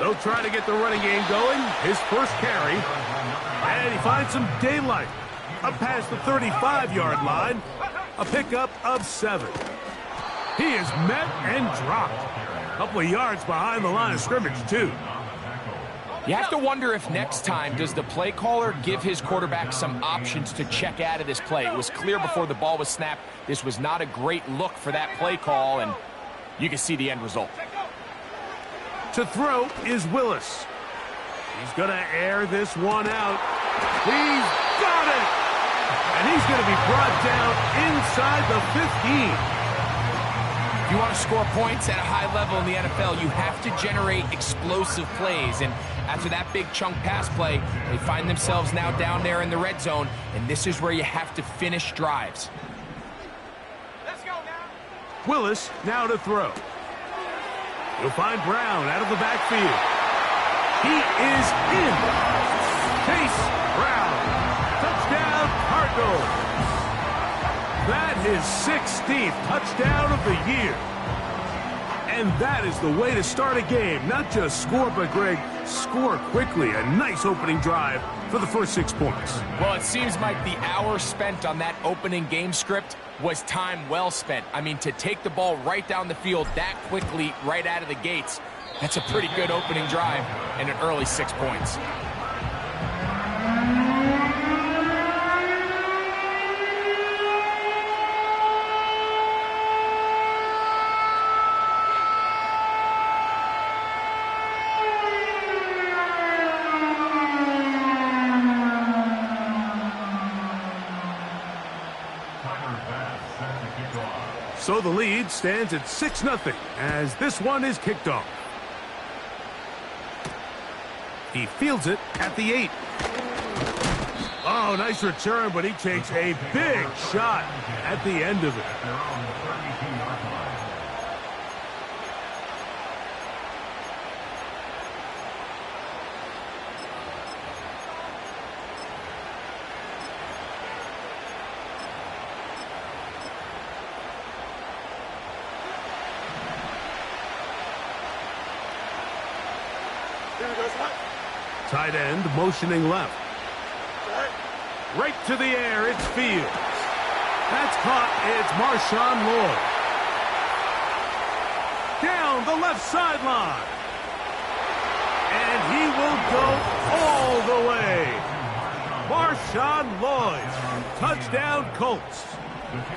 They'll try to get the running game going. His first carry. And he finds some daylight. Up past the 35-yard line. A pickup of 7. He is met and dropped. A couple of yards behind the line of scrimmage, too. You have to wonder if next time does the play caller give his quarterback some options to check out of this play. It was clear before the ball was snapped this was not a great look for that play call, and you can see the end result. To throw is Willis. He's going to air this one out. He's got it! And he's going to be brought down inside the 15. If you want to score points at a high level in the NFL, you have to generate explosive plays. And after that big chunk pass play, they find themselves now down there in the red zone, and this is where you have to finish drives. Let's go now. Willis now to throw. He'll find Brown out of the backfield. He is in. Chase Brown. Touchdown, Cardinals. That is 16th touchdown of the year. And that is the way to start a game. Not just score, but, Greg, score quickly. A nice opening drive for the first 6 points. Well, it seems like the hour spent on that opening game script was time well spent. I mean, to take the ball right down the field that quickly right out of the gates, that's a pretty good opening drive and an early 6 points. So the lead stands at 6-0 as this one is kicked off. He fields it at the 8. Oh, nice return, but he takes a big shot at the end of it. Tight end motioning left. Right to the air, it's Fields. That's caught, it's Marshawn Lloyd. Down the left sideline. And he will go all the way. Marshawn Lloyd. Touchdown, Colts.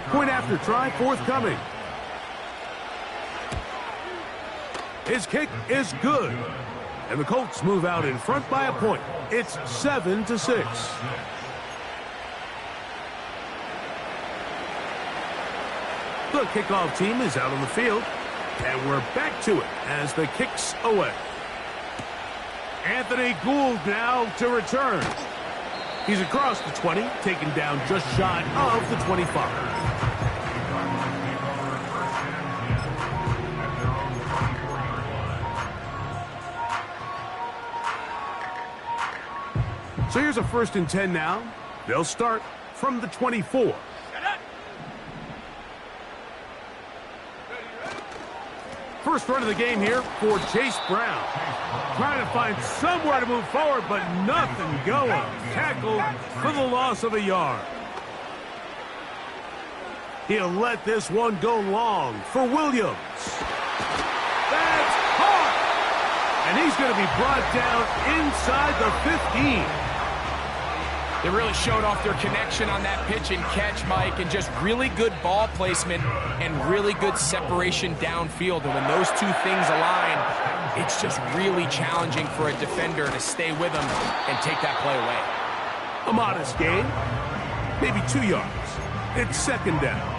Point after try forthcoming. His kick is good. And the Colts move out in front by a point. It's 7-6. The kickoff team is out on the field. And we're back to it as the kick's away. Anthony Gould now to return. He's across the 20, taken down just shy of the 25. So here's a 1st and 10 now. They'll start from the 24. First run of the game here for Chase Brown. Trying to find somewhere to move forward, but nothing going. Tackled for the loss of a yard. He'll let this one go long for Williams. That's caught! And he's going to be brought down inside the 15. They really showed off their connection on that pitch and catch, Mike, and just really good ball placement and really good separation downfield. And when those two things align, it's just really challenging for a defender to stay with them and take that play away. A modest gain, maybe 2 yards. It's 2nd down.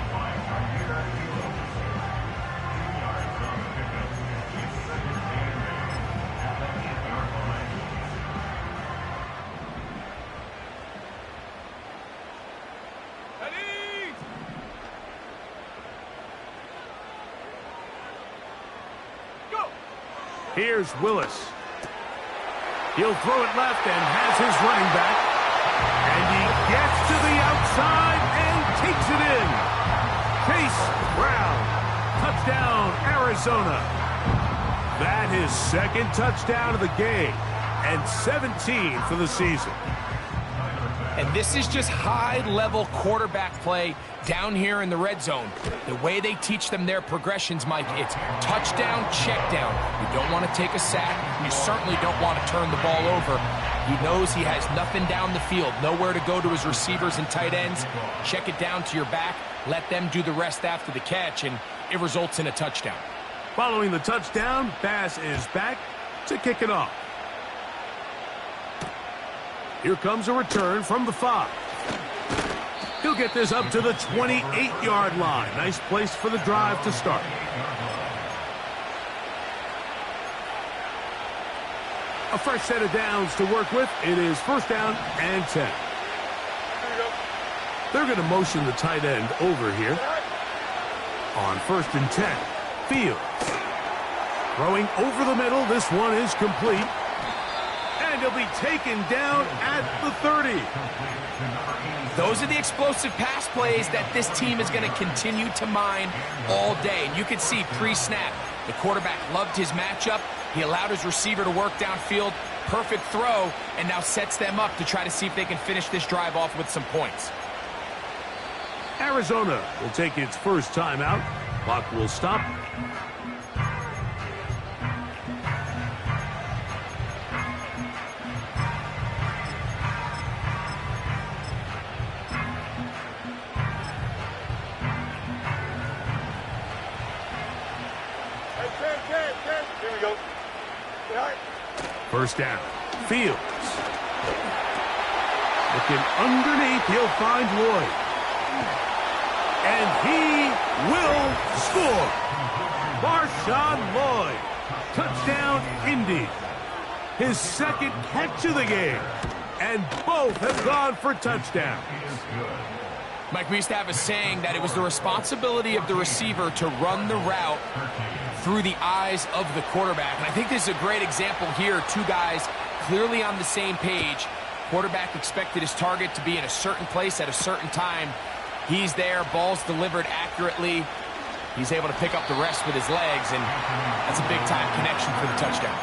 Here's Willis. He'll throw it left and has his running back. And he gets to the outside and takes it in. Chase Brown. Touchdown, Arizona. That is second touchdown of the game, and 17 for the season. And this is just high-level quarterback play down here in the red zone. The way they teach them their progressions, Mike, it's touchdown, check down. You don't want to take a sack. You certainly don't want to turn the ball over. He knows he has nothing down the field, nowhere to go to his receivers and tight ends. Check it down to your back. Let them do the rest after the catch, and it results in a touchdown. Following the touchdown, Bass is back to kick it off. Here comes a return from the 5. He'll get this up to the 28-yard line. Nice place for the drive to start. A fresh set of downs to work with. It is first down and 10. They're going to motion the tight end over here. On first and 10, Fields. Throwing over the middle. This one is complete. And he'll be taken down at the 30. Those are the explosive pass plays that this team is going to continue to mine all day. And you can see pre-snap, the quarterback loved his matchup. He allowed his receiver to work downfield. Perfect throw, and now sets them up to try to see if they can finish this drive off with some points. Arizona will take its first timeout. Clock will stop. Here we go. First down. Fields. Looking underneath, he'll find Lloyd. And he will score. Marshawn Lloyd. Touchdown, Indy. His second catch of the game. And both have gone for touchdowns. Mike, we used to have a saying that it was the responsibility of the receiver to run the route through the eyes of the quarterback. And I think this is a great example here. Two guys clearly on the same page. Quarterback expected his target to be in a certain place at a certain time. He's there, ball's delivered accurately. He's able to pick up the rest with his legs, and that's a big-time connection for the touchdown.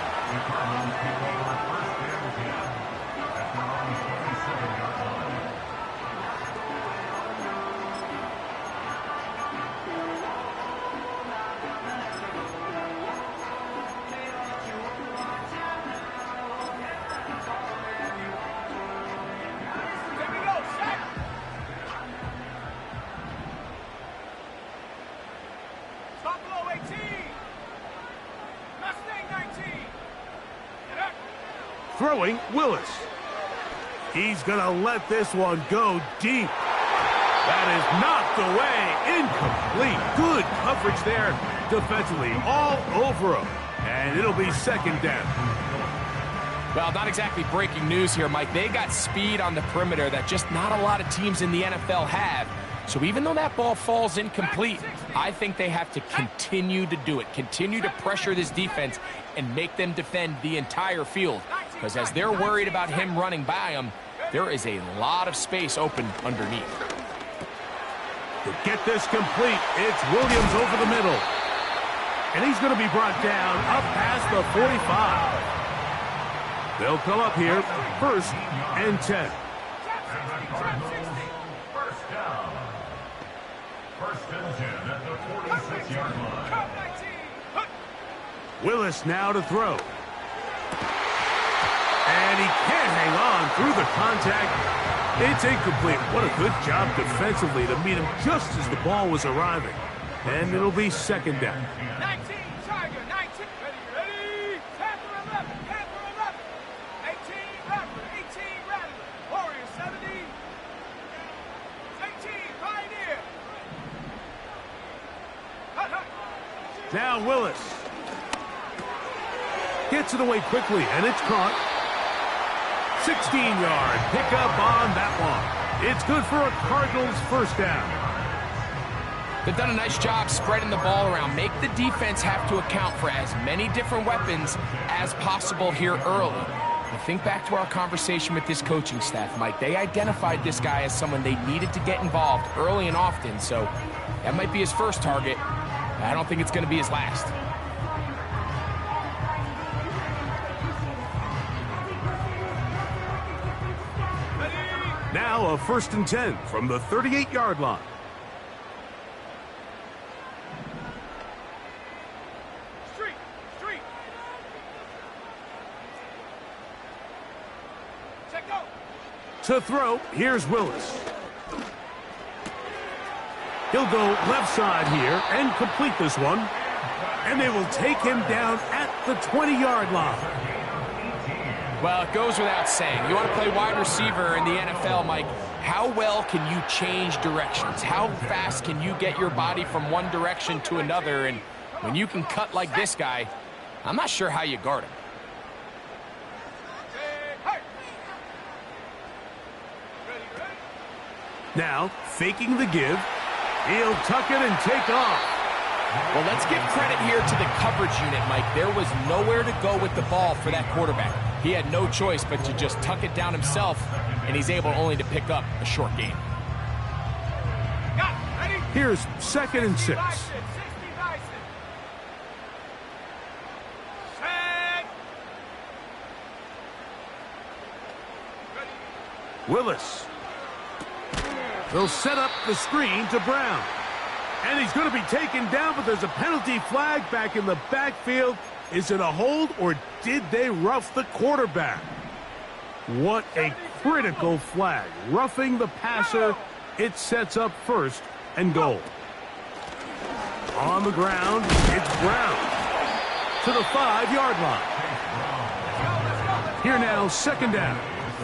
Throwing, Willis. He's going to let this one go deep. That is knocked away. Incomplete. Good coverage there defensively. All over him. And it'll be second down. Well, not exactly breaking news here, Mike. They got speed on the perimeter that just not a lot of teams in the NFL have. So even though that ball falls incomplete, I think they have to continue to do it. Continue to pressure this defense and make them defend the entire field. Because as they're worried about him running by them, there is a lot of space open underneath. To get this complete, it's Williams over the middle. And he's going to be brought down up past the 45. They'll come up here, first and 10. First down. First and 10 at the 46-yard line. Willis now to throw. And he can't hang on through the contact. It's incomplete. What a good job defensively to meet him just as the ball was arriving. And it'll be second down. 19, Tiger, 19. Ready, 10 for 11, 10 for 11. 18, Rattler, 18, Rattler. Warrior, 70. 18, Pioneer. Now Willis. Gets it away quickly, and it's caught. 16-yard pickup on that one. It's good for a Cardinals first down. They've done a nice job spreading the ball around. Make the defense have to account for as many different weapons as possible here early. I think back to our conversation with this coaching staff, Mike. They identified this guy as someone they needed to get involved early and often, so that might be his first target. I don't think it's going to be his last. Now a 1st and 10 from the 38-yard line. Street. Check go. To throw, here's Willis. He'll go left side here and complete this one. And they will take him down at the 20-yard line. Well, it goes without saying. You want to play wide receiver in the NFL, Mike. How well can you change directions? How fast can you get your body from one direction to another? And when you can cut like this guy, I'm not sure how you guard him. Now, faking the give. He'll tuck it and take off. Well, let's give credit here to the coverage unit, Mike. There was nowhere to go with the ball for that quarterback. He had no choice but to just tuck it down himself, and he's able only to pick up a short gain. Here's 2nd and 6. Willis. They'll set up the screen to Brown. And he's going to be taken down, but there's a penalty flag back in the backfield. Is it a hold, or did they rough the quarterback? What a critical flag. Roughing the passer. It sets up 1st and goal. On the ground, it's Brown to the 5-yard line. Here now, 2nd down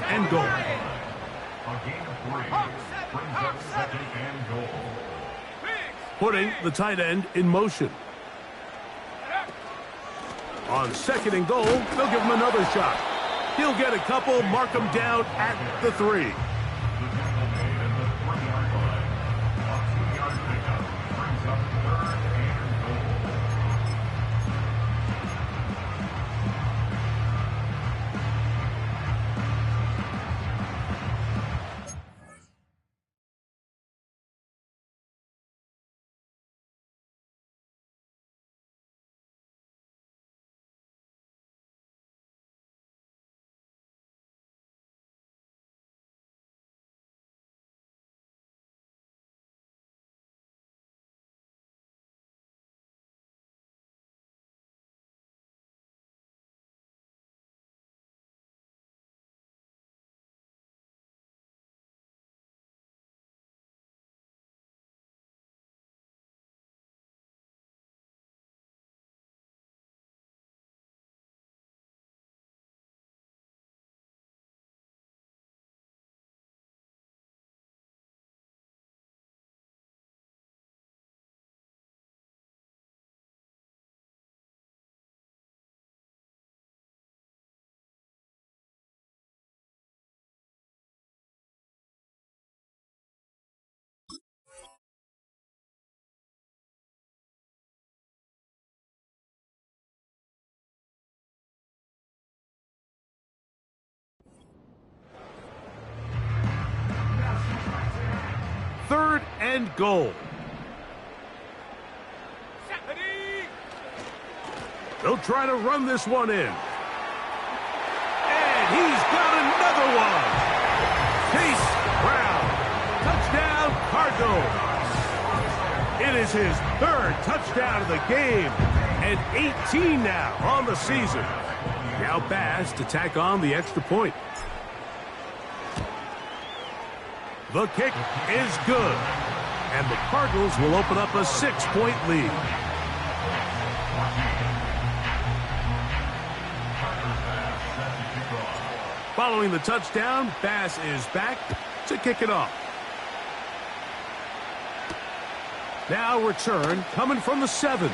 and goal. A gain of 3 brings up 2nd and goal. Putting the tight end in motion. On 2nd and goal, they'll give him another shot. He'll get a couple, mark him down at the 3. Third and goal. They'll try to run this one in. And he's got another one. Chase Brown. Touchdown, Cardinals. It is his 3rd touchdown of the game. And 18 now on the season. Now Bass to tack on the extra point. The kick is good. And the Cardinals will open up a 6-point lead. Following the touchdown, Bass is back to kick it off. Now return coming from the 7.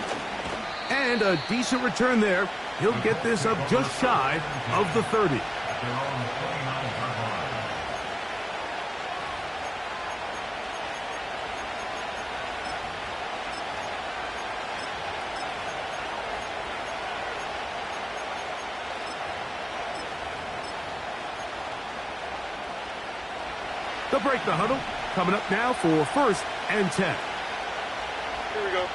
And a decent return there. He'll get this up just shy of the 30. They'll break the huddle. Coming up now for 1st and 10. Here we go.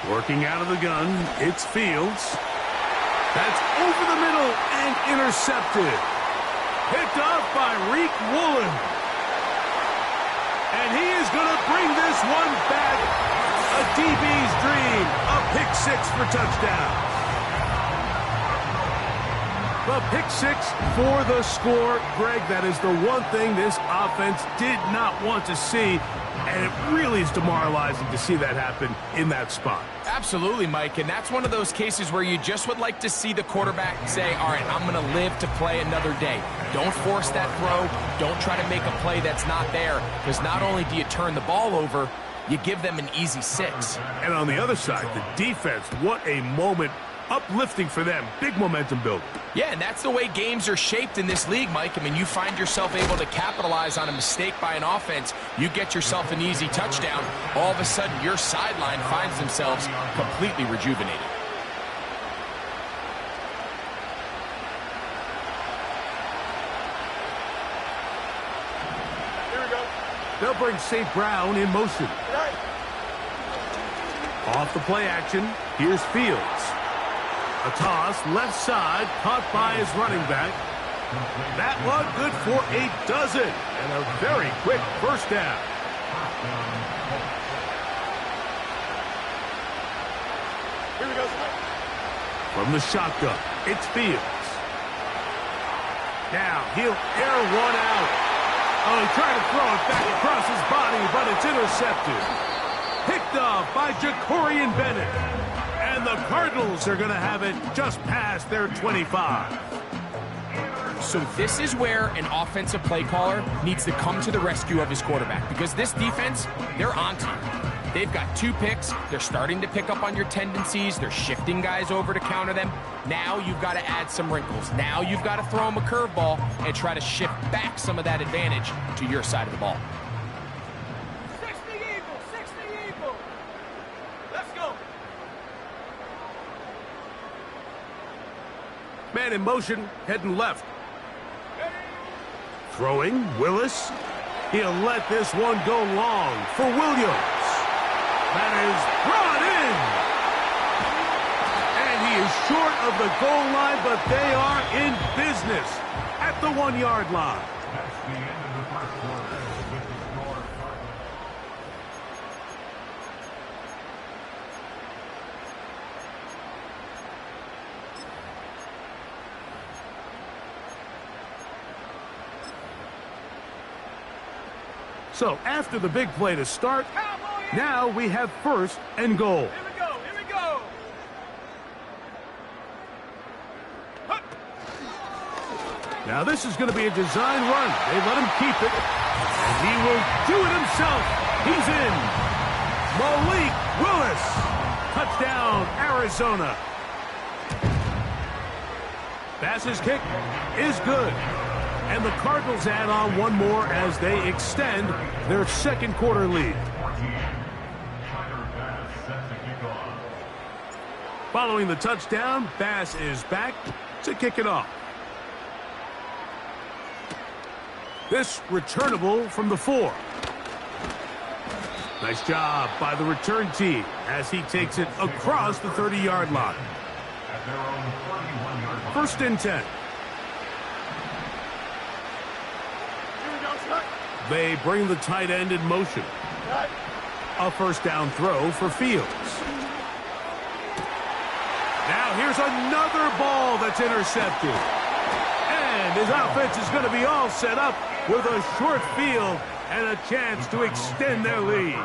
Working out of the gun, it's Fields. That's over the middle and intercepted. Picked off by Riq Woolen. And he is going to bring this one back. A DB's dream. A pick six for touchdown. The pick six for the score. Greg, that is the one thing this offense did not want to see, and it really is demoralizing to see that happen in that spot. Absolutely, Mike, and that's one of those cases where you just would like to see the quarterback say, all right, I'm going to live to play another day. Don't force that throw. Don't try to make a play that's not there, because not only do you turn the ball over, you give them an easy six. And on the other side, the defense, what a moment. Uplifting for them. Big momentum build. Yeah, and that's the way games are shaped in this league, Mike. I mean, you find yourself able to capitalize on a mistake by an offense. You get yourself an easy touchdown. All of a sudden, your sideline finds themselves completely rejuvenated. Here we go. They'll bring St. Brown in motion. Right. Off the play action, here's Fields. A toss, left side, caught by his running back. That one good for a dozen. And a very quick first down. Here we go. From the shotgun, it's Fields. Now he'll air one out. Oh, he tried to throw it back across his body, but it's intercepted. Picked off by Jacorian Bennett. And the Cardinals are going to have it just past their 25. So this is where an offensive play caller needs to come to the rescue of his quarterback, because this defense, they're onto you. They've got 2 picks. They're starting to pick up on your tendencies. They're shifting guys over to counter them. Now you've got to add some wrinkles. Now you've got to throw them a curveball and try to shift back some of that advantage to your side of the ball. 60 Eagles, 60 Eagles. Let's go. Man in motion, heading left. Throwing, Willis. He'll let this one go long for Williams. That is brought in. And he is short of the goal line, but they are in business at the 1-yard line. That's the end of the first quarter with the score. So after the big play to start, now we have first and goal. Here we go. Here we go. Huh. Now this is going to be a design run. They let him keep it. And he will do it himself. He's in. Malik Willis. Touchdown, Arizona. Bass's kick is good. And the Cardinals add on one more as they extend their second quarter lead. Following the touchdown, Bass is back to kick it off. This returnable from the 4. Nice job by the return team as he takes it across the 30-yard line. First and 10. They bring the tight end in motion. A first down throw for Fields. Now here's another ball that's intercepted. And his offense is going to be all set up with a short field and a chance to extend their lead.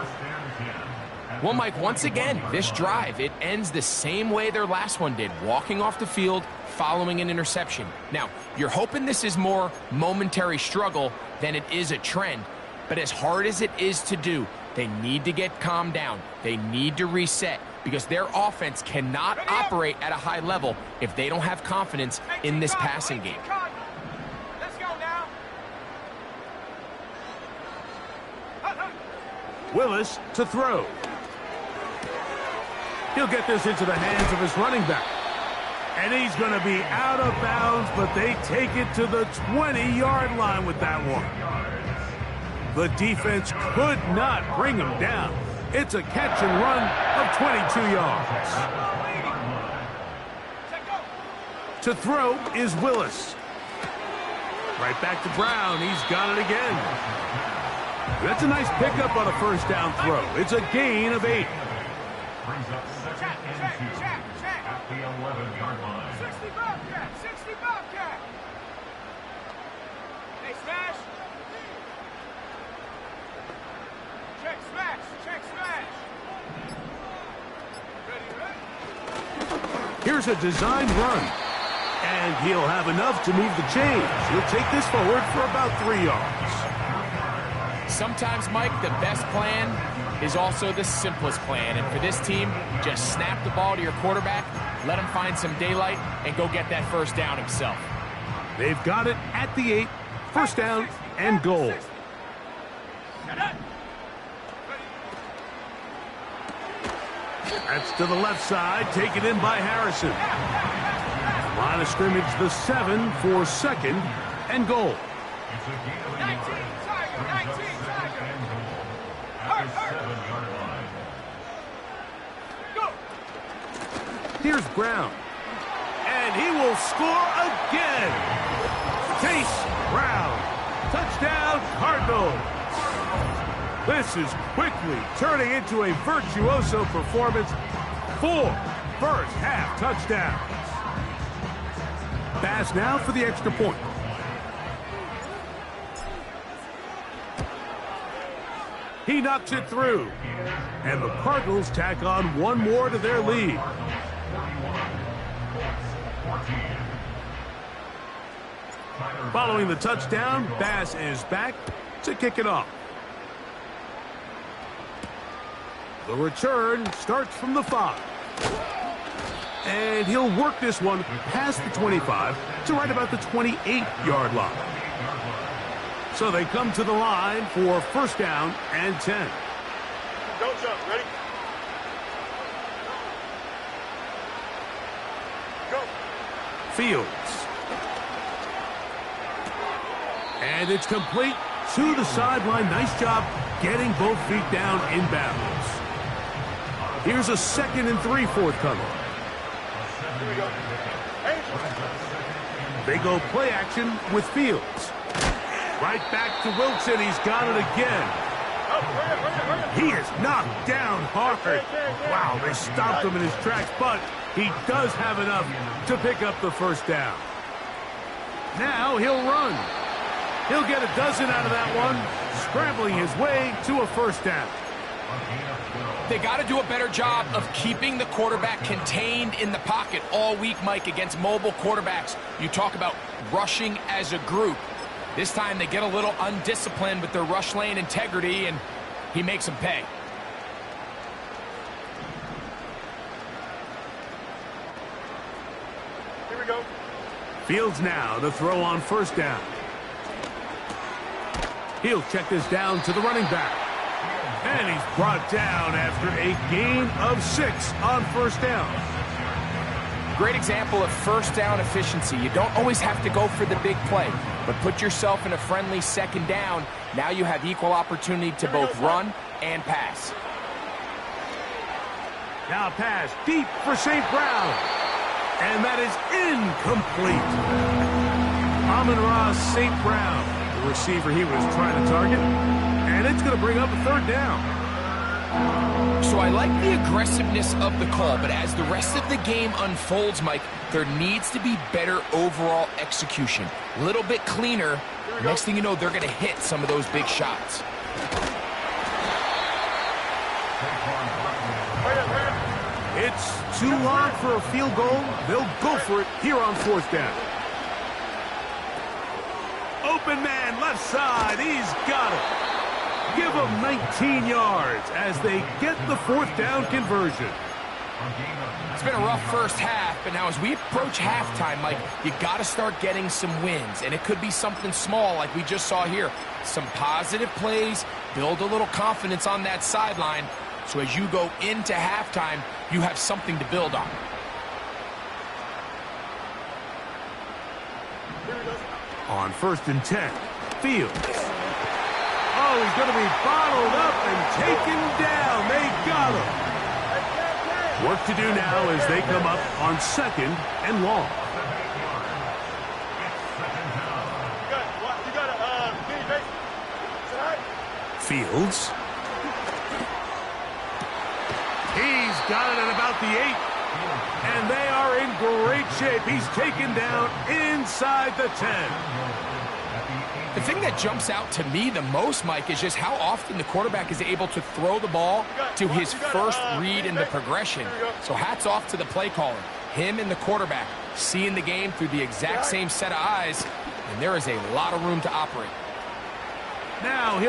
Well, Mike, once again, this drive, it ends the same way their last one did, walking off the field, following an interception. Now, you're hoping this is more momentary struggle than it is a trend, but as hard as it is to do, they need to get calmed down. They need to reset, because their offense cannot operate at a high level if they don't have confidence in this passing game. Let's go now. Willis to throw. He'll get this into the hands of his running back. And he's going to be out of bounds, but they take it to the 20-yard line with that one. The defense could not bring him down. It's a catch and run of 22 yards. To throw is Willis. Right back to Brown. He's got it again. That's a nice pickup on a first down throw. It's a gain of 8. Brings up second and 2 at the 11-yard line. 60 Bobcat, 60 Bobcat. Hey, smash. Check smash, check smash. Ready? Here's a designed run. And he'll have enough to move the chains. He'll take this forward for about 3 yards. Sometimes, Mike, the best plan is also the simplest plan. And for this team, just snap the ball to your quarterback, let him find some daylight, and go get that first down himself. They've got it at the 8. First down and goal. That's to the left side, taken in by Harrison. Line of scrimmage, the 7 for second and goal. It's a gain of 19, a yard. Tiger, Brings 19, up second Tiger. and goal at the 7-yard line. Go. Here's Brown. And he will score again. Chase Brown. Touchdown, Cardinals. This is quickly turning into a virtuoso performance. 4 first-half touchdowns. Pass now for the extra point. He knocks it through. And the Cardinals tack on one more to their lead. Following the touchdown, Bass is back to kick it off. The return starts from the 5. And he'll work this one past the 25 to right about the 28-yard line. So they come to the line for first down and 10. Don't jump. Ready? Go. Fields. And it's complete to the sideline. Nice job getting both feet down in bounds. Here's a 2nd and 3 forthcoming. Here we go. They go play action with Fields. Right back to Wilson. He's got it again. He is knocked down hard. Wow, they stopped him in his tracks, but he does have enough to pick up the first down. Now he'll run. He'll get a dozen out of that one, scrambling his way to a first down. They got to do a better job of keeping the quarterback contained in the pocket all week, Mike, against mobile quarterbacks. You talk about rushing as a group. This time they get a little undisciplined with their rush lane integrity, and he makes them pay. Here we go. Fields now to throw on first down. He'll check this down to the running back. And he's brought down after a gain of 6 on first down. Great example of first down efficiency. You don't always have to go for the big play, but put yourself in a friendly second down. Now you have equal opportunity to both run and pass. Now pass deep for St. Brown. And that is incomplete. Amon-Ra St. Brown, the receiver he was trying to target. And it's going to bring up a third down. So I like the aggressiveness of the call, but as the rest of the game unfolds, Mike, there needs to be better overall execution. A little bit cleaner. Next thing you know, they're going to hit some of those big shots. It's too long for a field goal. They'll go for it here on fourth down. Open man, left side. He's got it. Give them 19 yards as they get the fourth down conversion. It's been a rough first half, but now as we approach halftime, Mike, you got to start getting some wins, and it could be something small like we just saw here. Some positive plays, build a little confidence on that sideline, so as you go into halftime, you have something to build on. On 1st and 10, Fields. Oh, he's going to be bottled up and taken down. They got him. Work to do now as they come up on 2nd and long. Fields. He's got it at about the 8. And they are in great shape. He's taken down inside the 10. The thing that jumps out to me the most, Mike, is just how often the quarterback is able to throw the ball to his first read in the progression. So hats off to the play caller. Him and the quarterback seeing the game through the exact same set of eyes, and there is a lot of room to operate. Now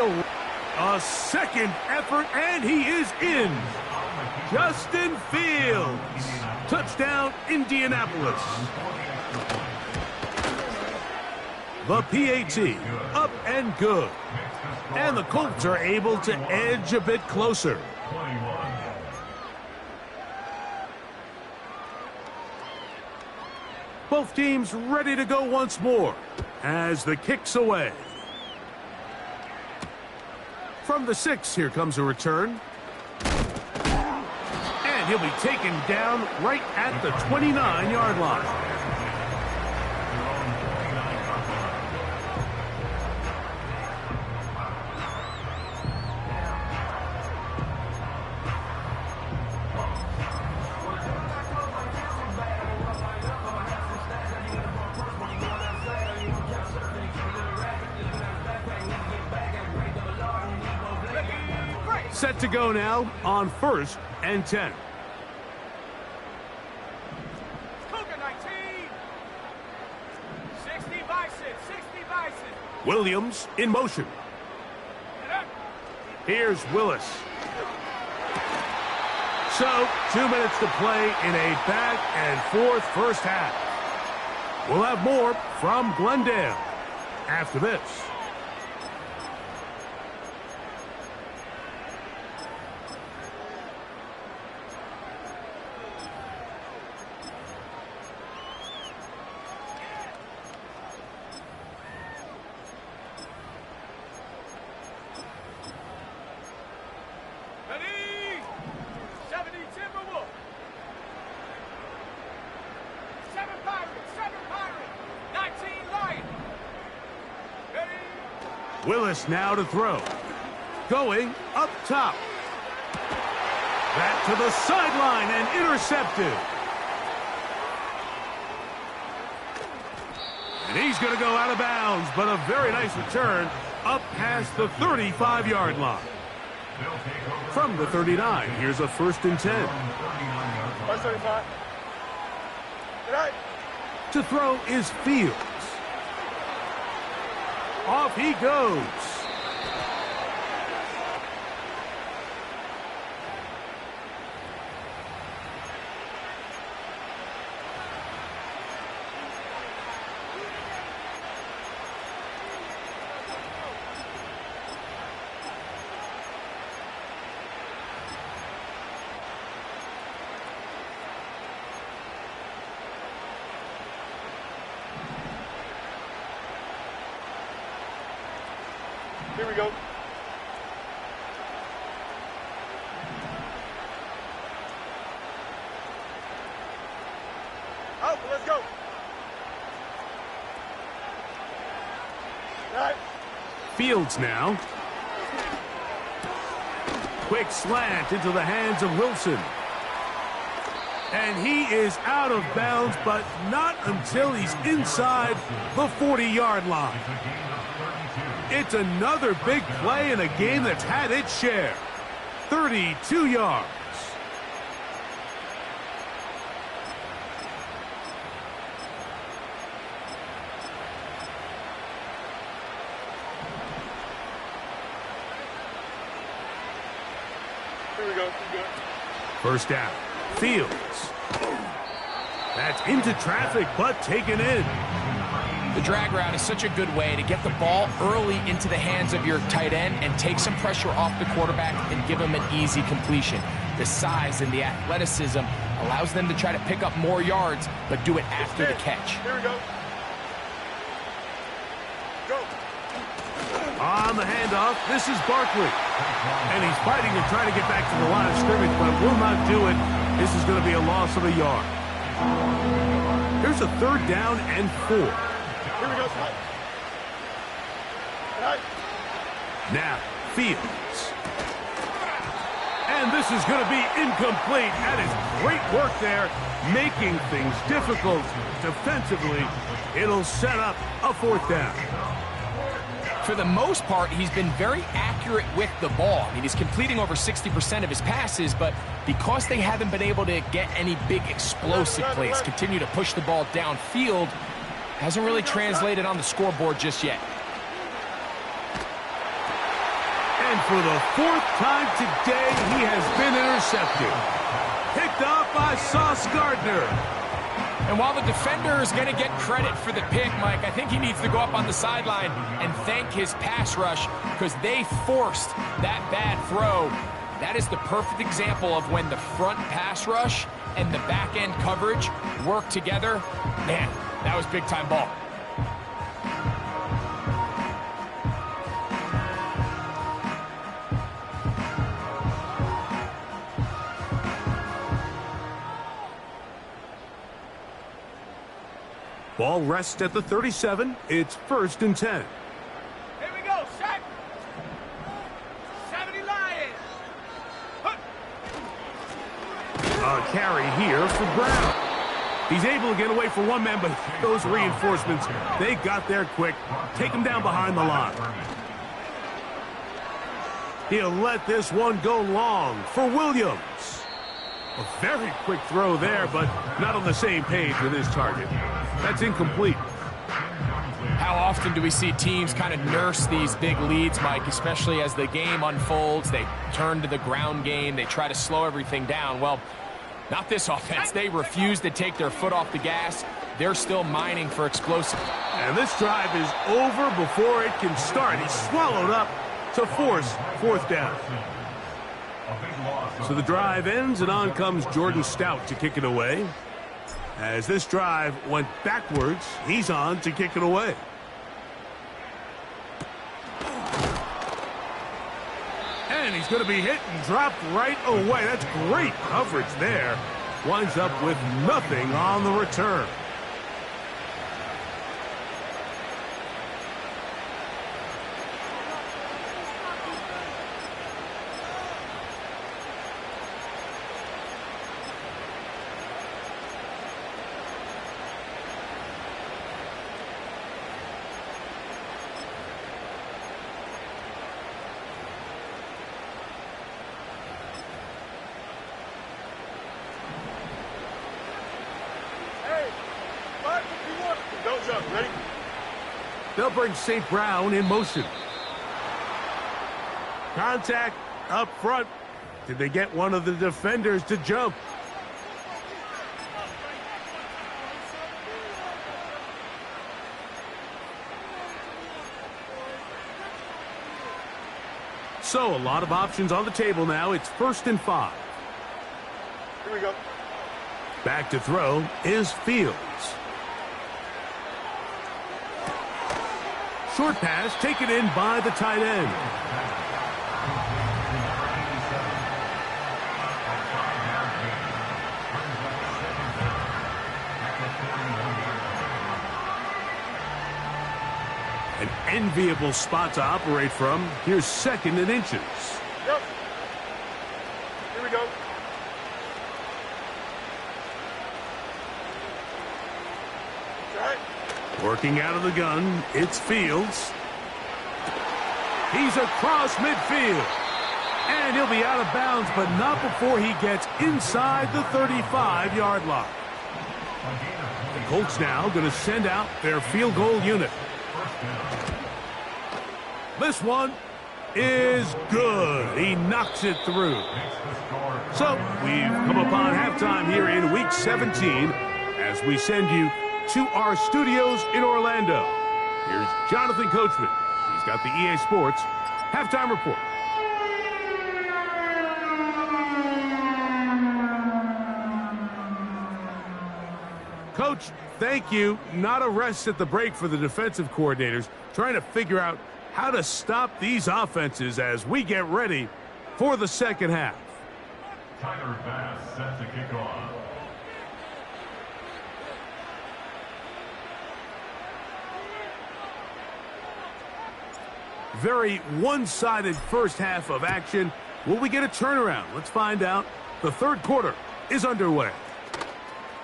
a second effort, and he is in. Justin Fields. Touchdown, Indianapolis. The PAT, up and good. And the Colts are able to edge a bit closer. Both teams ready to go once more as the kick's away. From the 6, here comes a return. And he'll be taken down right at the 29-yard line. Set to go now on 1st and 10. Cougar 19. 60 Bison. 60 Bison. Williams in motion. Here's Willis. So, 2 minutes to play in a back and forth first half. We'll have more from Glendale after this. Ready? 70 Timberwolf. 7 Pirates. 7 Pirates. 19 Lion. Ready? Willis now to throw. Going up top. Back to the sideline and intercepted. And he's going to go out of bounds, but a very nice return up past the 35-yard line. From the 39, here's a 1st and 10. 135. Right. To throw is Fields. Off he goes. Here we go. Out, let's go. Right. Fields now. Quick slant into the hands of Wilson. And he is out of bounds, but not until he's inside the 40-yard line. It's another big play in a game that's had its share. 32 yards. Here we go. First down. Fields. That's into traffic, but taken in. The drag route is such a good way to get the ball early into the hands of your tight end and take some pressure off the quarterback and give him an easy completion. The size and the athleticism allows them to try to pick up more yards, but do it after the catch. Here we go. Go. On the handoff, this is Barkley. And he's fighting to try to get back to the line of scrimmage, but will not do it. This is going to be a loss of a yard. Here's a 3rd down and 4. Here we go, Scott. Right. Now, Fields. And this is going to be incomplete. That is great work there, making things difficult defensively. It'll set up a 4th down. For the most part, he's been very accurate with the ball. I mean, he's completing over 60% of his passes, but because they haven't been able to get any big explosive plays, continue to push the ball downfield, hasn't really translated on the scoreboard just yet. And for the 4th time today, he has been intercepted. Picked off by Sauce Gardner. And while the defender is going to get credit for the pick, Mike, I think he needs to go up on the sideline and thank his pass rush because they forced that bad throw. That is the perfect example of when the front pass rush and the back end coverage work together. Man, that was big-time ball. Ball rests at the 37. It's 1st and 10. Here we go, Shaq. 70 Lions. A carry here for Brown. He's able to get away for one man, but those reinforcements, they got there quick. Take him down behind the line. He'll let this one go long for Williams. A very quick throw there, but not on the same page with his target. That's incomplete. How often do we see teams kind of nurse these big leads, Mike, especially as the game unfolds? They turn to the ground game. They try to slow everything down. Well, not this offense. They refuse to take their foot off the gas. They're still mining for explosive. And this drive is over before it can start. He's swallowed up to force 4th down. So the drive ends, and on comes Jordan Stout to kick it away. As this drive went backwards, he's on to kick it away. And he's going to be hit and dropped right away. That's great coverage there. Winds up with nothing on the return. Don't jump. Ready? They'll bring St. Brown in motion. Contact up front. Did they get one of the defenders to jump? So a lot of options on the table now. It's 1st and 5. Here we go. Back to throw is Fields. Short pass taken in by the tight end. An enviable spot to operate from. Here's 2nd and inches. Yep. Here we go. Working out of the gun, it's Fields. He's across midfield. And he'll be out of bounds, but not before he gets inside the 35-yard line. The Colts now going to send out their field goal unit. This one is good. He knocks it through. So we've come upon halftime here in Week 17 as we send you to our studios in Orlando. Here's Jonathan Coachman. He's got the EA Sports Halftime Report. Coach, thank you. Not a rest at the break for the defensive coordinators, trying to figure out how to stop these offenses as we get ready for the second half. Tyler Bass set to kick off. Very one-sided first half of action. Will we get a turnaround? Let's find out. The third quarter is underway.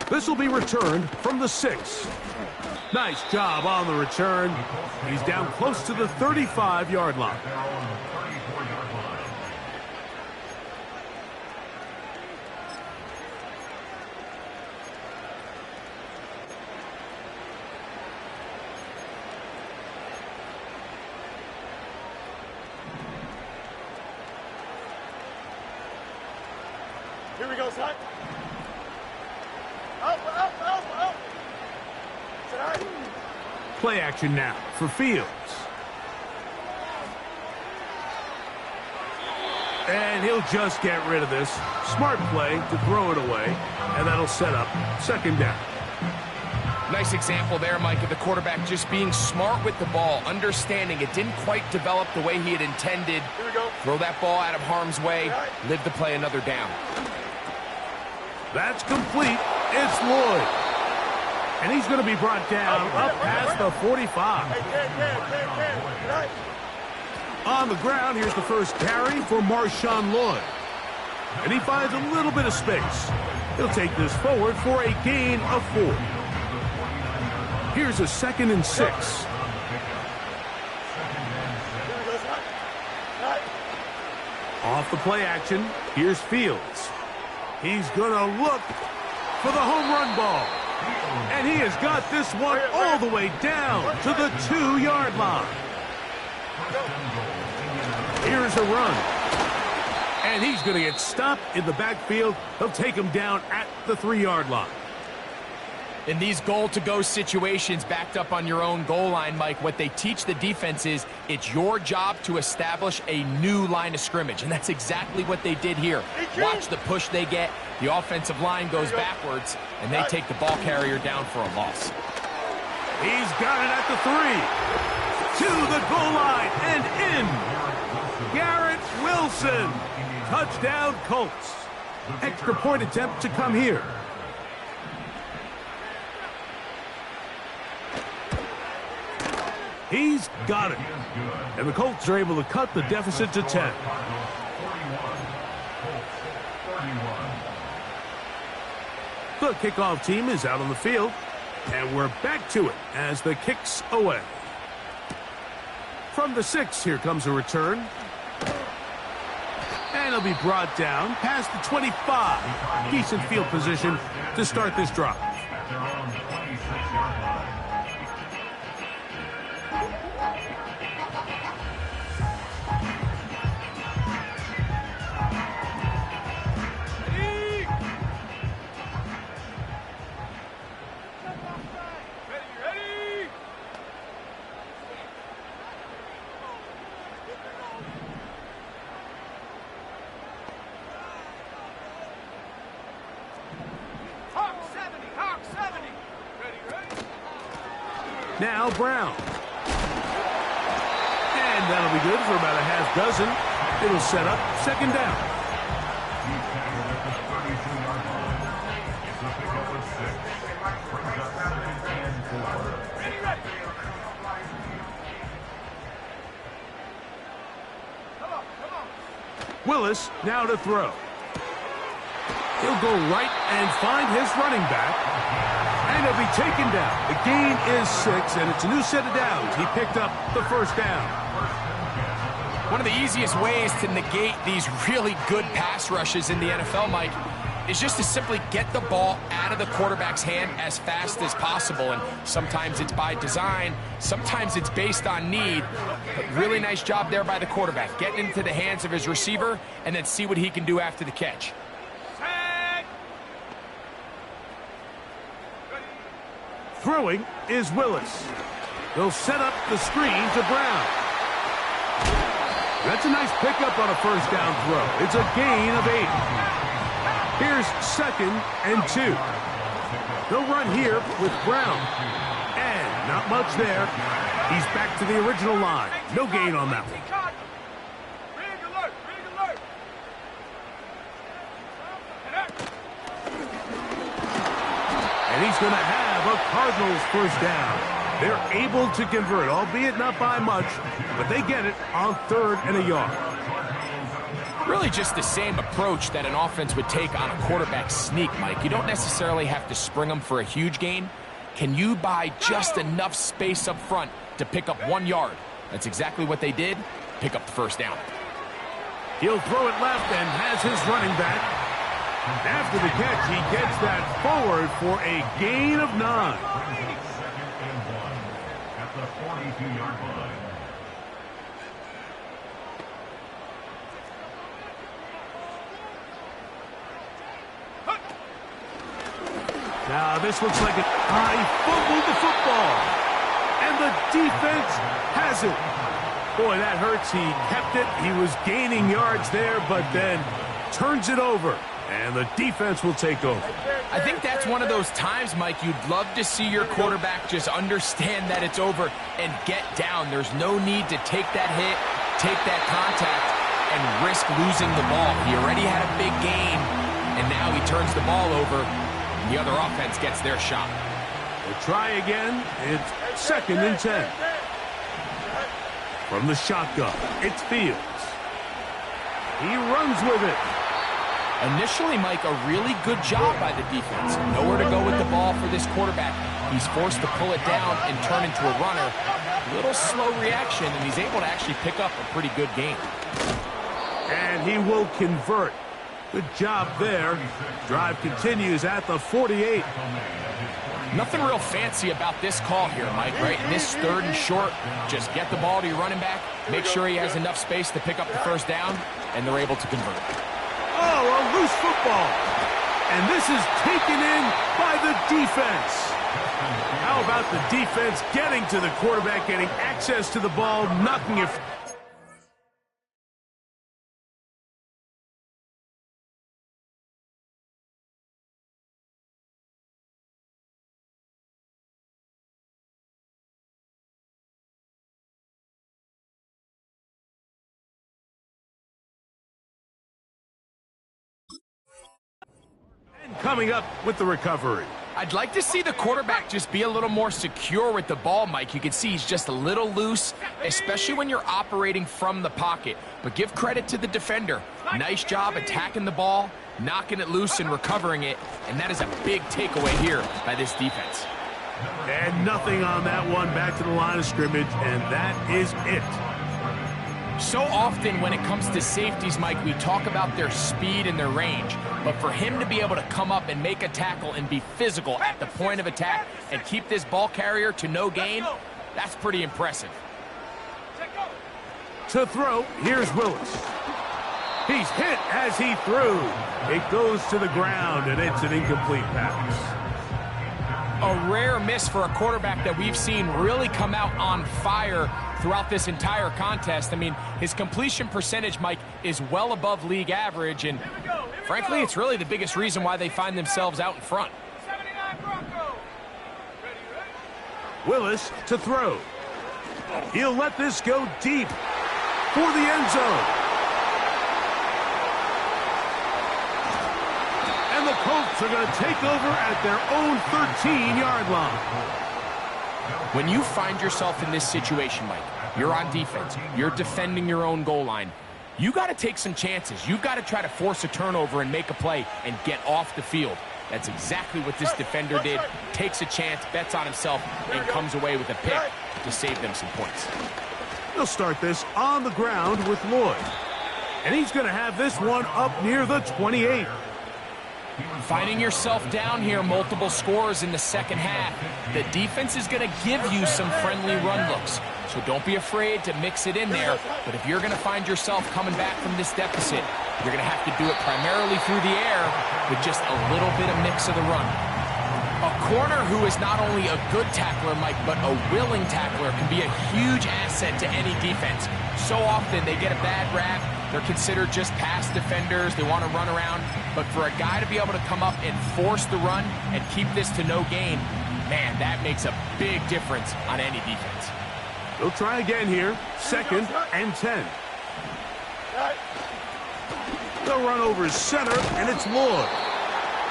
This will be returned from the 6. Nice job on the return. He's down close to the 35-yard line. They're on the 34-yard line. Here we go, son. Up. Tonight. Play action now for Fields. And he'll just get rid of this. Smart play to throw it away, and that'll set up second down. Nice example there, Mike, of the quarterback just being smart with the ball, understanding it didn't quite develop the way he had intended. Here we go. Throw that ball out of harm's way, live to play another down. That's complete. It's Lloyd. And he's going to be brought down up past the 45. Tonight. On the ground, here's the first carry for Marshawn Lloyd. And he finds a little bit of space. He'll take this forward for a gain of 4. Here's a 2nd and 6. Here we go, son. Tonight. Off the play action, here's Fields. He's going to look for the home run ball. And he has got this one all the way down to the 2-yard line. Here's a run. And he's going to get stopped in the backfield. He'll take him down at the 3-yard line. In these goal-to-go situations backed up on your own goal line, Mike, what they teach the defense is it's your job to establish a new line of scrimmage, and that's exactly what they did here. Watch the push they get. The offensive line goes backwards, and they take the ball carrier down for a loss. He's got it at the 3. To the goal line and in. Garrett Wilson. Touchdown, Colts. Extra point attempt to come here. He's got it. And the Colts are able to cut the deficit to 10. The kickoff team is out on the field. And we're back to it as the kick's away. From the 6, here comes a return. And he'll be brought down past the 25. Decent field position to start this drive. They're on the 26-yard line. Ready? Hawk 70. Ready? Now Brown. And that'll be good for about a half dozen. It'll set up second down. He's tackled at the 32-yard line. It's a pickup of 6. Brings up 2nd and 4. Ready. Come on. Willis now to throw. He'll go right and find his running back. And he'll be taken down. The gain is 6, and it's a new set of downs. He picked up the first down. One of the easiest ways to negate these really good pass rushes in the NFL, Mike, is just to simply get the ball out of the quarterback's hand as fast as possible. And sometimes it's by design, sometimes it's based on need. But really nice job there by the quarterback, getting into the hands of his receiver and then see what he can do after the catch. Set. Throwing is Willis. They'll set up the screen to Brown. That's a nice pickup on a first down throw. It's a gain of 8. Here's 2nd and 2. They'll run here with Brown. And not much there. He's back to the original line. No gain on that one. Big alert. And he's going to have a Cardinals first down. They're able to convert, albeit not by much, but they get it on 3rd and a yard. Really just the same approach that an offense would take on a quarterback sneak, Mike. You don't necessarily have to spring them for a huge gain. Can you buy just enough space up front to pick up 1 yard? That's exactly what they did. Pick up the first down. He'll throw it left and has his running back. After the catch, he gets that forward for a gain of 9. 2nd and 1 at the 42-yard line. Now this looks like he fumbled the football. And the defense has it. Boy, that hurts. He kept it. He was gaining yards there, but then turns it over. And the defense will take over. I think that's one of those times, Mike, you'd love to see your quarterback just understand that it's over and get down. There's no need to take that hit, take that contact, and risk losing the ball. He already had a big gain, and now he turns the ball over, and the other offense gets their shot. We'll try again. It's 2nd and 10. From the shotgun, it's Fields. He runs with it. Initially, Mike, a really good job by the defense. Nowhere to go with the ball for this quarterback. He's forced to pull it down and turn into a runner. Little slow reaction, and he's able to actually pick up a pretty good game. And he will convert. Good job there. Drive continues at the 48. Nothing real fancy about this call here, Mike, right? In this 3rd and short, just get the ball to your running back, make sure he has enough space to pick up the first down, and they're able to convert. Oh, a loose football. And this is taken in by the defense. How about the defense getting to the quarterback, getting access to the ball, knocking it. Coming up with the recovery. I'd like to see the quarterback just be a little more secure with the ball, Mike. You can see he's just a little loose, especially when you're operating from the pocket. But give credit to the defender. Nice job attacking the ball, knocking it loose and recovering it. And that is a big takeaway here by this defense. And nothing on that one, back to the line of scrimmage, and that is it. So often when it comes to safeties, Mike, we talk about their speed and their range. But for him to be able to come up and make a tackle and be physical at the point of attack and keep this ball carrier to no gain, that's pretty impressive. To throw, here's Willis. He's hit as he threw. It goes to the ground, and it's an incomplete pass. A rare miss for a quarterback that we've seen really come out on fire throughout this entire contest. I mean, his completion percentage, Mike, is well above league average, and frankly, it's really the biggest reason why they find themselves out in front. 79 Broncos. Willis to throw. He'll let this go deep for the end zone. And the Colts are going to take over at their own 13-yard line. When you find yourself in this situation, Mike, you're on defense, you're defending your own goal line, you got to take some chances. You got to try to force a turnover and make a play and get off the field. That's exactly what this defender did. Takes a chance, bets on himself, and comes away with a pick to save them some points. They'll start this on the ground with Lloyd. And he's going to have this one up near the 28. Finding yourself down here, multiple scores in the second half. The defense is going to give you some friendly run looks. So don't be afraid to mix it in there. But if you're going to find yourself coming back from this deficit, you're going to have to do it primarily through the air with just a little bit of mix of the run. A corner who is not only a good tackler, Mike, but a willing tackler can be a huge asset to any defense. So often they get a bad rap. They're considered just pass defenders. They want to run around. But for a guy to be able to come up and force the run and keep this to no gain, man, that makes a big difference on any defense. They'll try again here. 2nd and 10. They'll run over center, and it's Lloyd.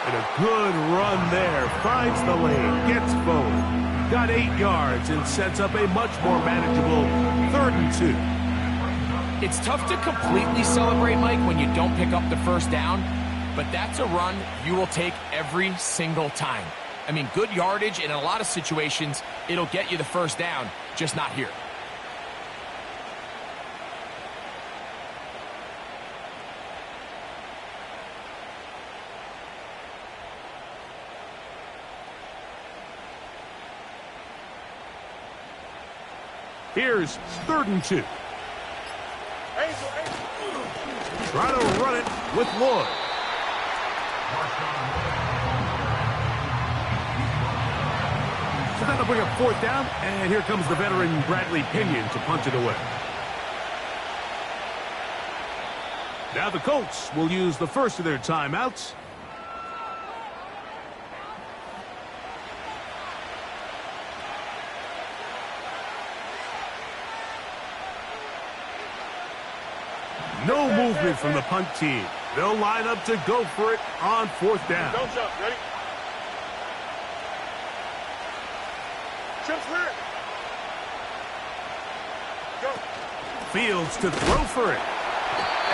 And a good run there. Finds the lane. Gets forward. got 8 yards and sets up a much more manageable 3rd and 2. It's tough to completely celebrate, Mike, when you don't pick up the first down, but that's a run you will take every single time. I mean, good yardage, and in a lot of situations, it'll get you the first down, just not here. Here's 3rd and 2. Try to run it with Lloyd. So that'll bring up 4th down, and here comes the veteran Bradley Pinion to punt it away. Now the Colts will use the first of their timeouts. No movement from the punt team. They'll line up to go for it on 4th down. Don't jump. Ready? Jump clear. Go. Fields to throw for it.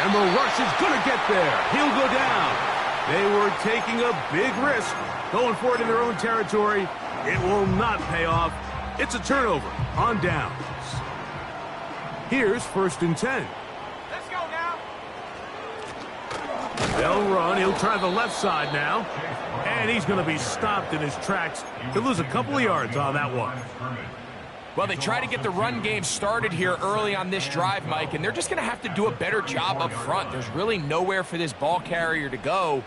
And the rush is going to get there. He'll go down. They were taking a big risk, going for it in their own territory. It will not pay off. It's a turnover on downs. Here's 1st and 10. Let's go now. They'll run. He'll try the left side now. And he's going to be stopped in his tracks. He'll lose a couple of yards on that one. Well, they try to get the run game started here early on this drive, Mike, and they're just going to have to do a better job up front. There's really nowhere for this ball carrier to go.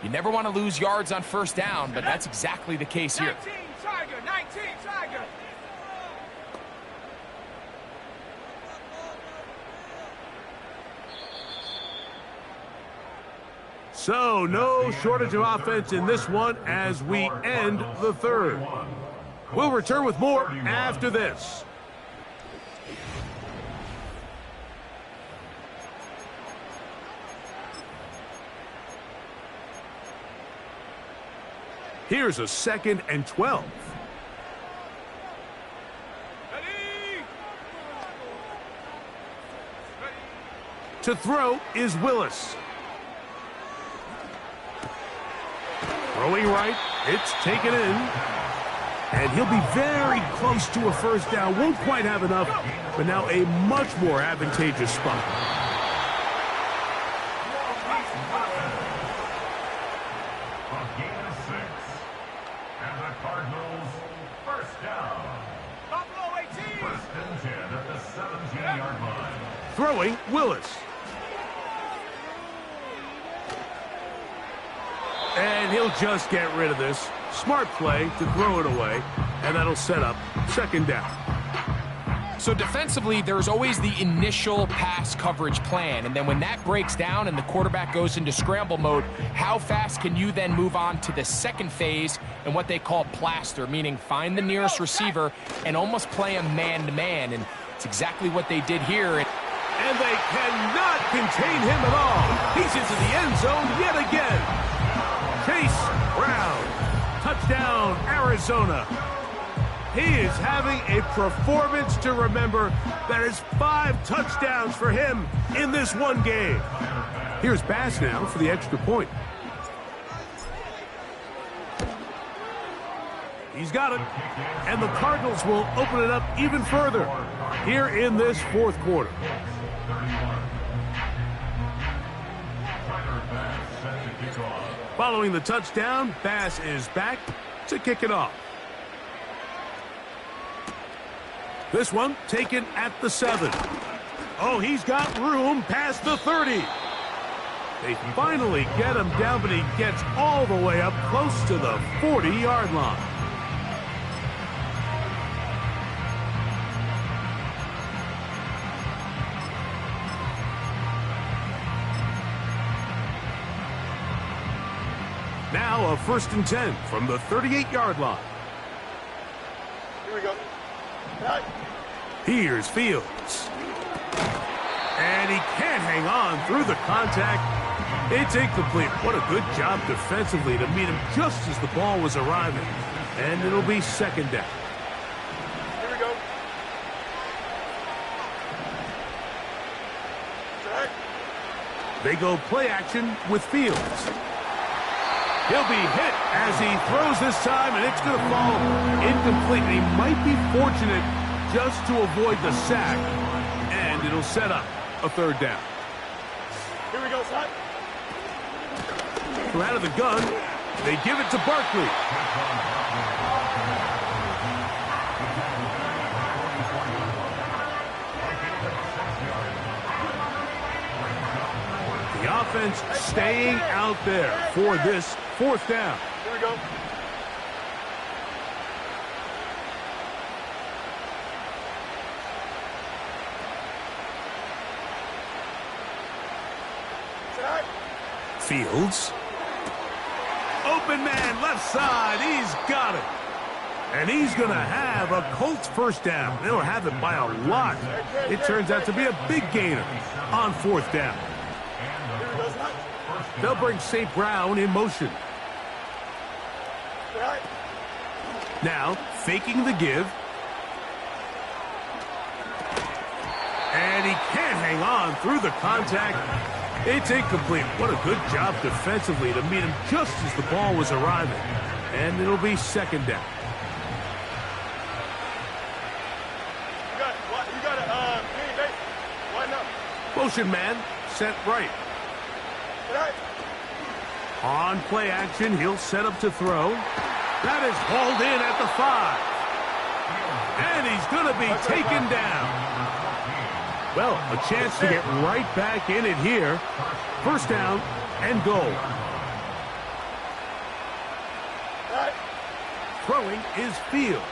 You never want to lose yards on 1st down, but that's exactly the case here. 19 Tiger. 19 Tiger. So no shortage of offense in this one as we end the 3rd. We'll return with more after this. Here's a 2nd and 12. Ready? To throw is Willis. Throwing right, it's taken in. And he'll be very close to a 1st down. Won't quite have enough, but now a much more advantageous spot. A gain of 6. And the Cardinals, 1st down. Buffalo 18. 1st and 10 at the 17-yard line. Throwing, Willis. And he'll just get rid of this. Smart play to throw it away, and that'll set up 2nd down. So defensively, there's always the initial pass coverage plan, and then when that breaks down and the quarterback goes into scramble mode, how fast can you then move on to the 2nd phase and what they call plaster, meaning find the nearest receiver and almost play a man-to-man, and it's exactly what they did here. And they cannot contain him at all. He's into the end zone yet again. Chase Brown. Touchdown, Arizona. He is having a performance to remember. That is 5 touchdowns for him in this one game. Here's Bass now for the extra point. He's got it. And the Cardinals will open it up even further here in this 4th quarter. Following the touchdown, Bass is back to kick it off. This one taken at the 7. Oh, he's got room past the 30. They finally get him down, but he gets all the way up close to the 40-yard line. Now a 1st and 10 from the 38-yard line. Here we go. Here's Fields. And he can't hang on through the contact. It's incomplete. What a good job defensively to meet him just as the ball was arriving. And it'll be 2nd down. They go play action with Fields. He'll be hit as he throws this time, and it's going to fall incomplete. And he might be fortunate just to avoid the sack, and it'll set up a third down. Here we go, son. From out of the gun, they give it to Barkley. The offense staying out there for this fourth down. Here we go. Fields. Open man, left side. He's got it. And he's going to have a Colts first down. They'll have it by a lot. It turns out to be a big gainer on fourth down. They'll bring St. Brown in motion. Now, faking the give. And he can't hang on through the contact. It's incomplete. What a good job defensively to meet him just as the ball was arriving. And it'll be second down. You got it. Line up. Motion man, set right. On play action, he'll set up to throw. That is hauled in at the 5. And he's going to be taken down. Well, a chance to get right back in it here. First down and goal. Throwing is Fields.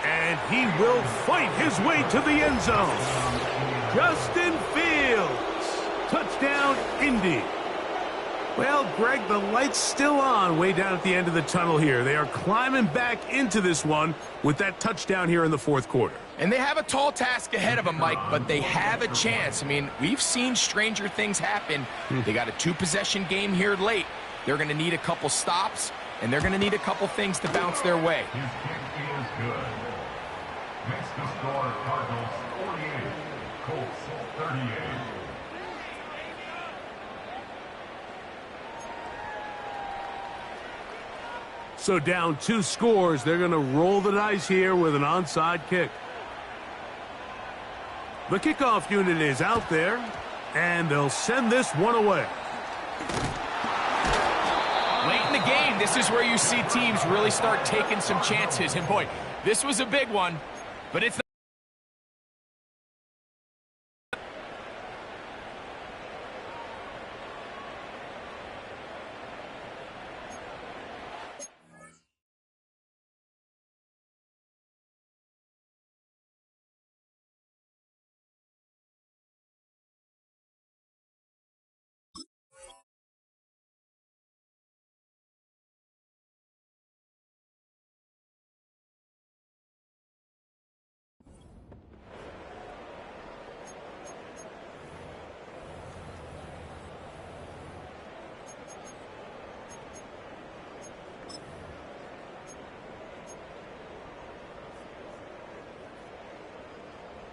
And he will fight his way to the end zone. Justin Fields. Touchdown, Indy. Well, Greg, the light's still on way down at the end of the tunnel here. They are climbing back into this one with that touchdown here in the fourth quarter. And they have a tall task ahead of them, Mike, but they have a chance. I mean, we've seen stranger things happen. They got a 2-possession game here late. They're going to need a couple stops, and they're going to need a couple things to bounce their way. His kick is good. Makes the score Cardinals 48, Colts 38. So down 2 scores, they're going to roll the dice here with an onside kick. The kickoff unit is out there, and they'll send this one away. Late in the game, this is where you see teams really start taking some chances. And boy, this was a big one, but it's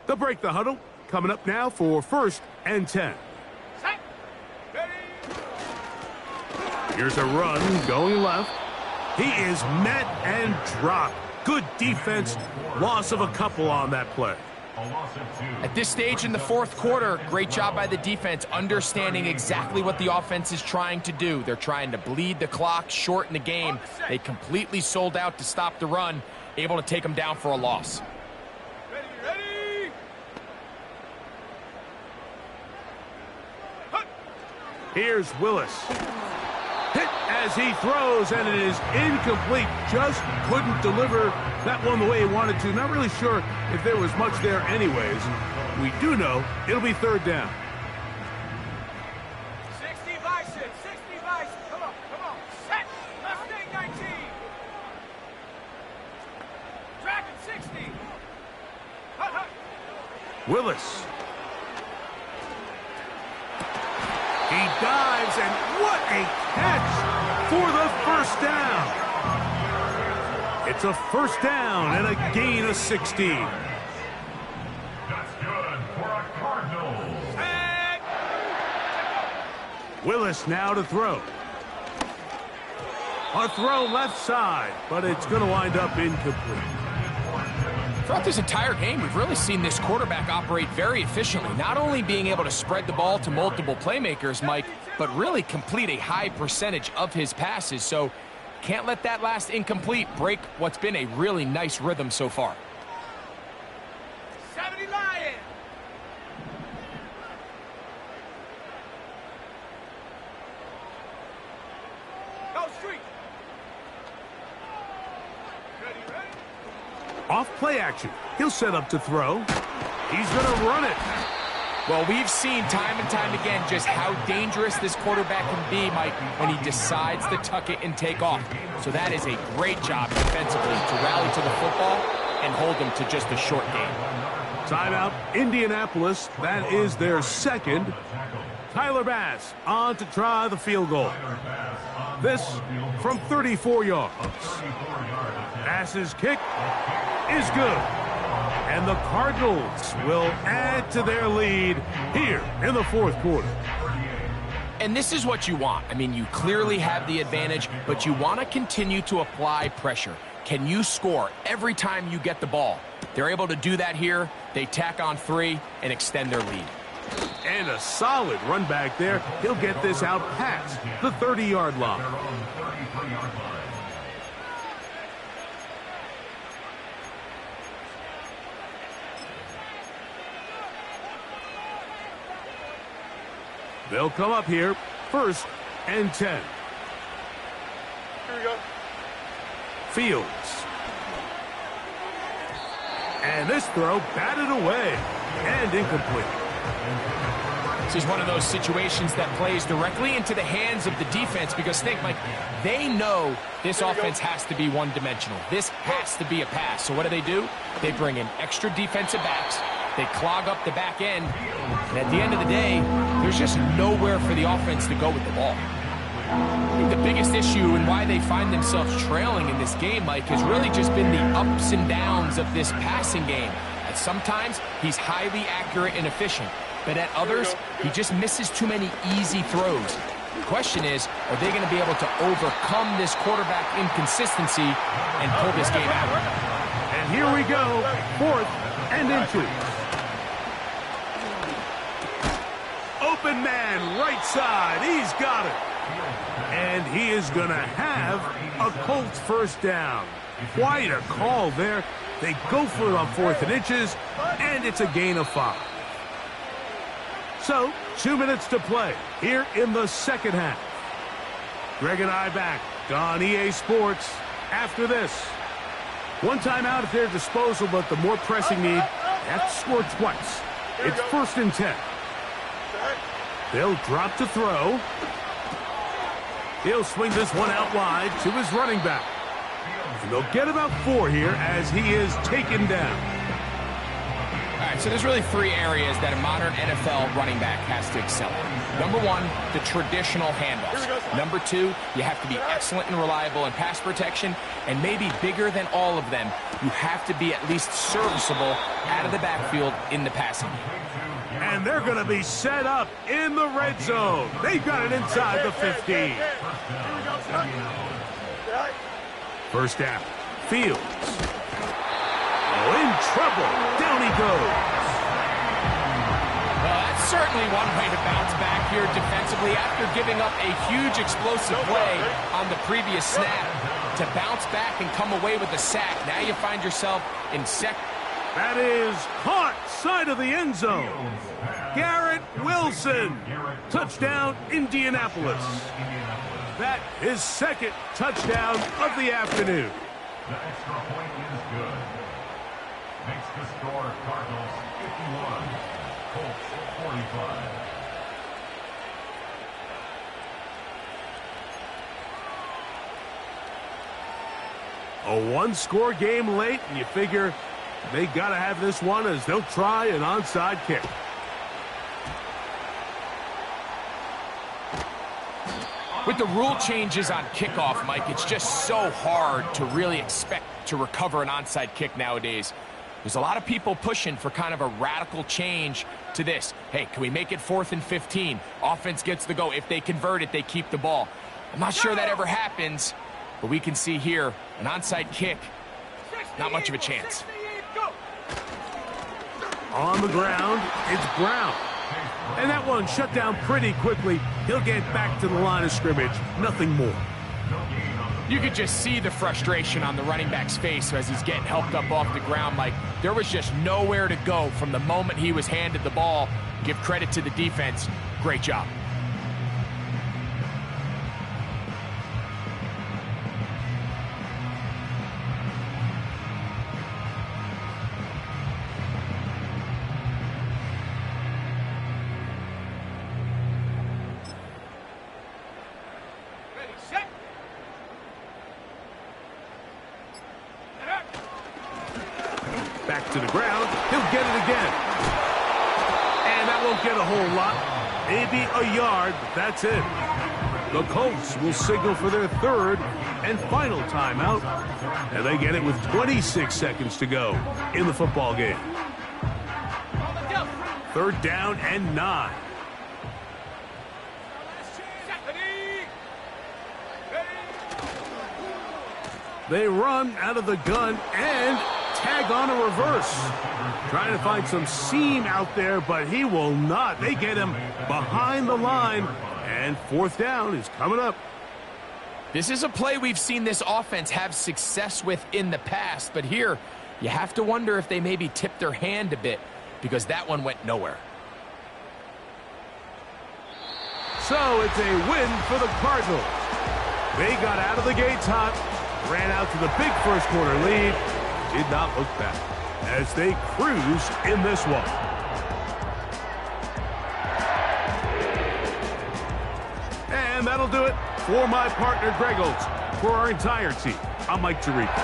They'll break the huddle. Coming up now for first and 10. Set. Ready. Here's a run going left. He is met and dropped. Good defense. Loss of a couple on that play. At this stage in the fourth quarter, great job by the defense, understanding exactly what the offense is trying to do. They're trying to bleed the clock, shorten the game. They completely sold out to stop the run, able to take them down for a loss. Ready. Here's Willis. Hit as he throws, and it is incomplete. Just couldn't deliver that one the way he wanted to. Not really sure if there was much there anyways. We do know it'll be third down. 60 vices. 60 vices. Come on. Set. Mustang 19. Dragon 60. Hut. Willis. He dives, and what a catch for the first down. It's a first down and a gain of 16. That's good for a Cardinals. Set. Willis now to throw. A throw left side, but it's going to wind up incomplete. Throughout this entire game, we've really seen this quarterback operate very efficiently, not only being able to spread the ball to multiple playmakers, Mike, but really complete a high percentage of his passes. So can't let that last incomplete break what's been a really nice rhythm so far. 70 Lions. Go street. Ready? Off play action. He'll set up to throw. He's going to run it. Well, we've seen time and time again just how dangerous this quarterback can be, Mike, when he decides to tuck it and take off. So that is a great job defensively to rally to the football and hold him to just a short game. Timeout, Indianapolis. That is their second. Tyler Bass on to try the field goal. This from 34 yards. Bass's kick is good. And the Cardinals will add to their lead here in the fourth quarter. And this is what you want. I mean, you clearly have the advantage, but you want to continue to apply pressure. Can you score every time you get the ball? They're able to do that here. They tack on 3 and extend their lead. And a solid run back there. He'll get this out past the 30-yard line. They'll come up here, 1st and 10. Here we go. Fields. And this throw batted away and incomplete. This is one of those situations that plays directly into the hands of the defense because think, Mike, they know this offense has to be one-dimensional. This has to be a pass. So what do? They bring in extra defensive backs. They clog up the back end. And at the end of the day, there's just nowhere for the offense to go with the ball. I think the biggest issue and why they find themselves trailing in this game, Mike, has really just been the ups and downs of this passing game. At sometimes, he's highly accurate and efficient. But at others, he just misses too many easy throws. The question is, are they going to be able to overcome this quarterback inconsistency and pull this game out? And here we go, 4th and inches. Open man, right side. He's got it. And he is going to have a Colts first down. Quite a call there. They go for it on 4th and inches, and it's a gain of 5. So, 2 minutes to play here in the second half. Greg and I back on EA Sports after this. One timeout at their disposal, but the more pressing need, they have to score twice. It's 1st and 10. They'll drop to throw. He'll swing this one out wide to his running back. And they'll get about 4 here as he is taken down. All right, so there's really 3 areas that a modern NFL running back has to excel in. Number 1, the traditional handoffs. Number 2, you have to be excellent and reliable in pass protection. And maybe bigger than all of them, you have to be at least serviceable out of the backfield in the passing game. And they're going to be set up in the red zone. They've got it inside the 15. First down. Fields. Oh, in trouble. Down he goes. Well, that's certainly one way to bounce back here defensively after giving up a huge explosive play on the previous snap. To bounce back and come away with a sack. Now you find yourself in second. That is caught side of the end zone. Garrett Wilson. Touchdown, Indianapolis. That is 2nd touchdown of the afternoon. The extra point is good. Makes the score Cardinals 51, Colts 45. A one-score game late, and you figure they got to have this one as they'll try an onside kick. With the rule changes on kickoff, Mike, it's just so hard to really expect to recover an onside kick nowadays. There's a lot of people pushing for kind of a radical change to this. Hey, can we make it 4th and 15? Offense gets the go. If they convert it, they keep the ball. I'm not sure that ever happens, but we can see here an onside kick. Not much of a chance. On the ground, it's Brown. And that one shut down pretty quickly. He'll get back to the line of scrimmage. Nothing more. You could just see the frustration on the running back's face as he's getting helped up off the ground. Like, there was just nowhere to go from the moment he was handed the ball. Give credit to the defense. Great job. Ready, set. Back to the ground. He'll get it again. And that won't get a whole lot. Maybe a yard, but that's it. The Colts will signal for their 3rd and final timeout. And they get it with 26 seconds to go in the football game. 3rd down and 9. They run out of the gun and tag on a reverse. Trying to find some seam out there, but he will not. They get him behind the line, and 4th down is coming up. This is a play we've seen this offense have success with in the past, but here you have to wonder if they maybe tipped their hand a bit because that one went nowhere. So it's a win for the Cardinals. They got out of the gates hot, ran out to the big first quarter lead, did not look back as they cruise in this one. And that'll do it for my partner Greg Olson. For our entire team, I'm Mike Tirico.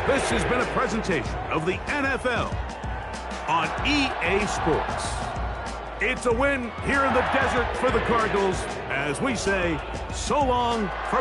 This has been a presentation of the NFL on EA Sports. It's a win here in the desert for the Cardinals as we say so long from